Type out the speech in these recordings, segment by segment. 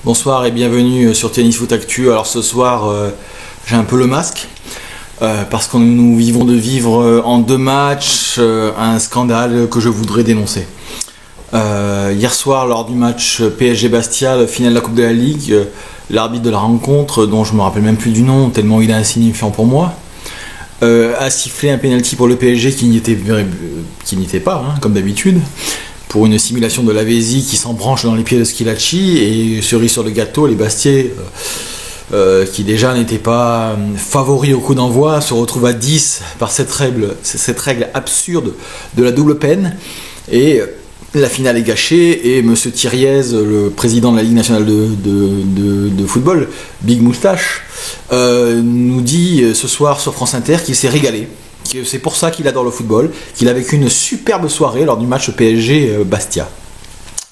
Bonsoir et bienvenue sur Tennis Foot Actu. Alors ce soir, j'ai un peu le masque parce que nous vivons de vivre en deux matchs un scandale que je voudrais dénoncer. Hier soir, lors du match PSG Bastia, finale de la Coupe de la Ligue, l'arbitre de la rencontre, dont je me rappelle même plus du nom tellement il est insignifiant pour moi, a sifflé un penalty pour le PSG qui n'y était pas, comme d'habitude, pour une simulation de Lavezzi qui s'embranche dans les pieds de Schillaci, et cerise sur le gâteau, les Bastiais, qui déjà n'étaient pas favoris au coup d'envoi, se retrouvent à 10 par cette règle absurde de la double peine, et la finale est gâchée, et Monsieur Thiriez, le président de la Ligue nationale de football, Big Moustache, nous dit ce soir sur France Inter qu'il s'est régalé. C'est pour ça qu'il adore le football, qu'il a vécu une superbe soirée lors du match PSG Bastia.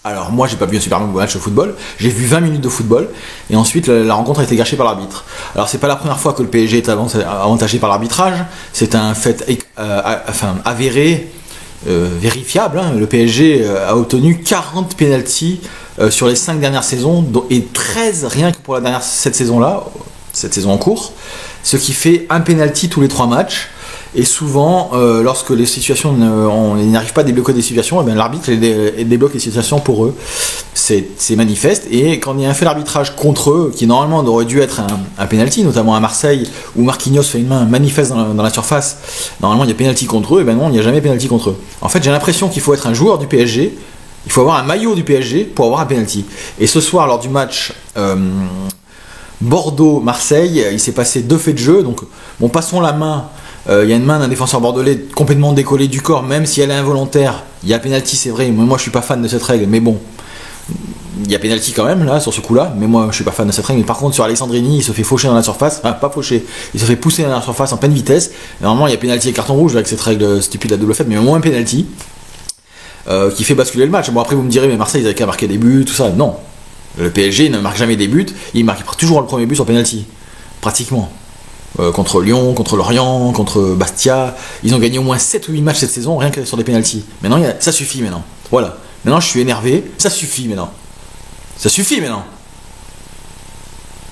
Alors moi j'ai pas vu un superbe match de football, j'ai vu 20 minutes de football, et ensuite la rencontre a été gâchée par l'arbitre. Alors c'est pas la première fois que le PSG est avantagé par l'arbitrage, c'est un fait avéré, vérifiable. Le PSG a obtenu 40 pénaltys sur les 5 dernières saisons, et 13 rien que pour cette saison-là, cette saison en cours, ce qui fait un pénalty tous les 3 matchs. Et souvent, lorsque les situations on n'arrive pas à débloquer des situations, l'arbitre débloque les situations pour eux. C'est manifeste. Et quand il y a un fait d'arbitrage contre eux, qui normalement aurait dû être un penalty, notamment à Marseille, où Marquinhos fait une main manifeste dans la surface, normalement il y a penalty contre eux, et non, il n'y a jamais penalty contre eux. En fait, j'ai l'impression qu'il faut être un joueur du PSG, il faut avoir un maillot du PSG pour avoir un penalty. Et ce soir, lors du match Bordeaux-Marseille, il s'est passé 2 faits de jeu. Donc, bon, passons la main. Il y a une main d'un défenseur bordelais complètement décollée du corps, même si elle est involontaire. Il y a penalty, c'est vrai. Moi, je suis pas fan de cette règle, mais bon, il y a penalty quand même là sur ce coup-là. Mais moi, je suis pas fan de cette règle. Mais par contre, sur Alessandrini, il se fait faucher dans la surface. Enfin, pas faucher. Il se fait pousser dans la surface en pleine vitesse. Et normalement, il y a penalty et carton rouge avec cette règle stupide la double faite, mais au moins un penalty qui fait basculer le match. Bon, après, vous me direz, mais Marseille, ils avaient qu'à marquer des buts, tout ça. Non, le PSG ne marque jamais des buts. Il marque toujours le premier but sur penalty, pratiquement. Contre Lyon, contre Lorient, contre Bastia, ils ont gagné au moins 7 ou 8 matchs cette saison, rien que sur des pénaltys. Maintenant, ça suffit maintenant. Voilà. Maintenant, je suis énervé. Ça suffit maintenant. Ça suffit maintenant.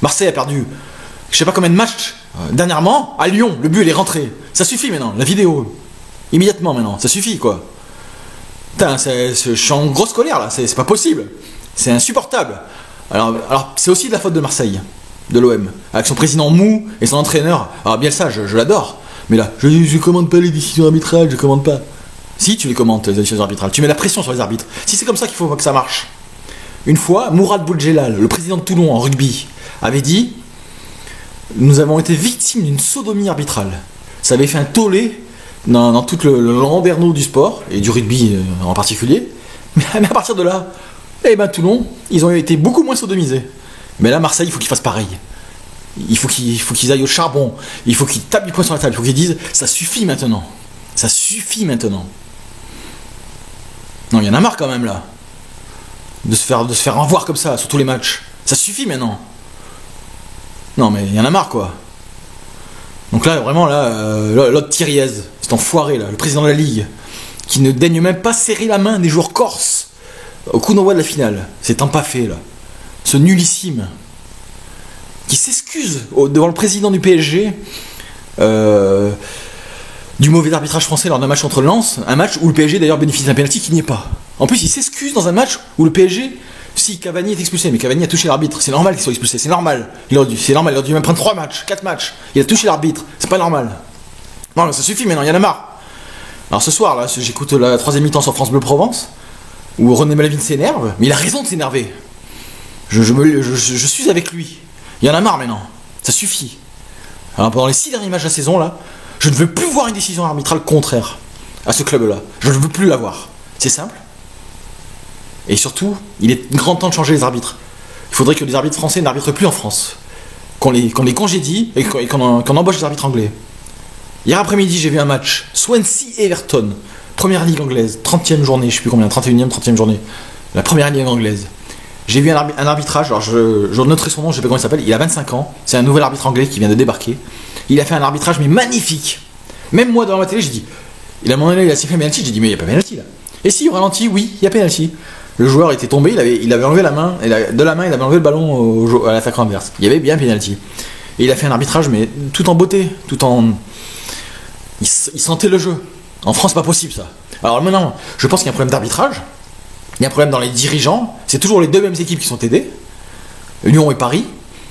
Marseille a perdu, je sais pas combien de matchs dernièrement. À Lyon, le but il est rentré. Ça suffit maintenant. La vidéo. Immédiatement maintenant. Ça suffit quoi. Putain, je suis en grosse colère là. C'est pas possible. C'est insupportable. Alors c'est aussi de la faute de Marseille. De l'OM, avec son président mou et son entraîneur. Alors Bielsa, je l'adore, mais là, je commande pas les décisions arbitrales, je commande pas. Si, tu les commentes, les décisions arbitrales, tu mets la pression sur les arbitres. Si c'est comme ça qu'il faut que ça marche. Une fois, Mourad Boudjelal, le président de Toulon en rugby, avait dit « Nous avons été victimes d'une sodomie arbitrale. » Ça avait fait un tollé dans tout le landerneau du sport, et du rugby en particulier. Mais à partir de là, Toulon, ils ont été beaucoup moins sodomisés. Mais là, Marseille, il faut qu'ils fassent pareil. Il faut qu'ils aillent au charbon. Il faut qu'ils tapent du poing sur la table. Il faut qu'ils disent ça suffit maintenant. Ça suffit maintenant. Non, il y en a marre quand même là. De se faire envoir comme ça sur tous les matchs. Ça suffit maintenant. Non, mais il y en a marre quoi. Donc là, vraiment, l'autre Thiriez, cet enfoiré là, le président de la Ligue, qui ne daigne même pas serrer la main des joueurs corses au coup d'envoi de la finale. C'est empaffé là. Ce nullissime qui s'excuse devant le président du PSG du mauvais arbitrage français lors d'un match contre Lens, un match où le PSG d'ailleurs bénéficie d'un penalty qui n'y est pas. En plus, il s'excuse dans un match où le PSG, si Cavani est expulsé, mais Cavani a touché l'arbitre, c'est normal qu'il soit expulsé, c'est normal. Il aurait dû même prendre 3 matchs, 4 matchs. Il a touché l'arbitre, c'est pas normal. Non, ça suffit maintenant, il y en a marre. Alors ce soir, là, j'écoute la 3e mi-temps sur France Bleu Provence, où René Malavine s'énerve, mais il a raison de s'énerver. Je suis avec lui. Il y en a marre maintenant. Ça suffit. Alors pendant les 6 derniers matchs de la saison, là, je ne veux plus voir une décision arbitrale contraire à ce club-là. Je ne veux plus la voir. C'est simple. Et surtout, il est grand temps de changer les arbitres. Il faudrait que les arbitres français n'arbitrent plus en France. Qu'on les congédie et qu'on embauche des arbitres anglais. Hier après-midi, j'ai vu un match. Swansea-Everton. Première ligue anglaise. 30e journée, je sais plus combien. 31e, 30e journée. La première ligue anglaise. J'ai vu un arbitrage, alors je noterai son nom, je sais pas comment il s'appelle, il a 25 ans, c'est un nouvel arbitre anglais qui vient de débarquer. Il a fait un arbitrage mais magnifique. Même moi devant ma télé, j'ai dit, il a sifflé un penalty, j'ai dit mais il n'y a pas penalty là. Et si, au ralenti, oui, il y a penalty. Le joueur était tombé, il avait enlevé la main, et de la main il avait enlevé le ballon à l'attaquant adverse. Il y avait bien penalty. Et il a fait un arbitrage, mais tout en beauté, tout en... Il sentait le jeu. En France, c'est pas possible ça. Alors maintenant, je pense qu'il y a un problème d'arbitrage, il y a un problème dans les dirigeants, c'est toujours les deux mêmes équipes qui sont aidées, Lyon et Paris.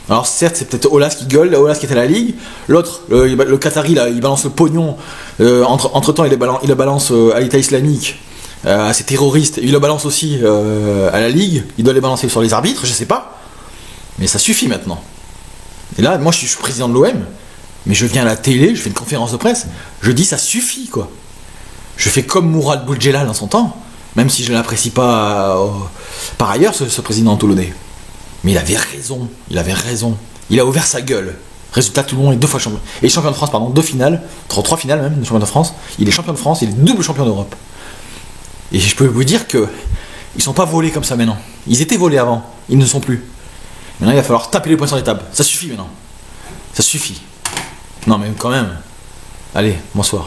Alors certes, c'est peut-être Aulas qui gueule, Aulas qui était à la Ligue, l'autre, le Qatari, là, il balance le pognon, entre-temps il le balance à l'État islamique, à ces terroristes, il le balance aussi à la Ligue, il doit les balancer sur les arbitres, je sais pas, mais ça suffit maintenant. Et là, moi je suis président de l'OM, mais je viens à la télé, je fais une conférence de presse, je dis ça suffit quoi. Je fais comme Mourad Boudjelal en son temps, même si je ne l'apprécie pas par ailleurs, ce président toulonnais. Mais il avait raison, il a ouvert sa gueule. Résultat, Toulon est 2 fois champion. Et champion de France, pardon, 2 finales, 3 finales même, de champion de France. Il est champion de France, il est double champion d'Europe. Et je peux vous dire que ils sont pas volés comme ça maintenant. Ils étaient volés avant, ils ne sont plus. Maintenant, il va falloir taper les poings sur les tables. Ça suffit maintenant. Ça suffit. Non mais quand même. Allez, bonsoir.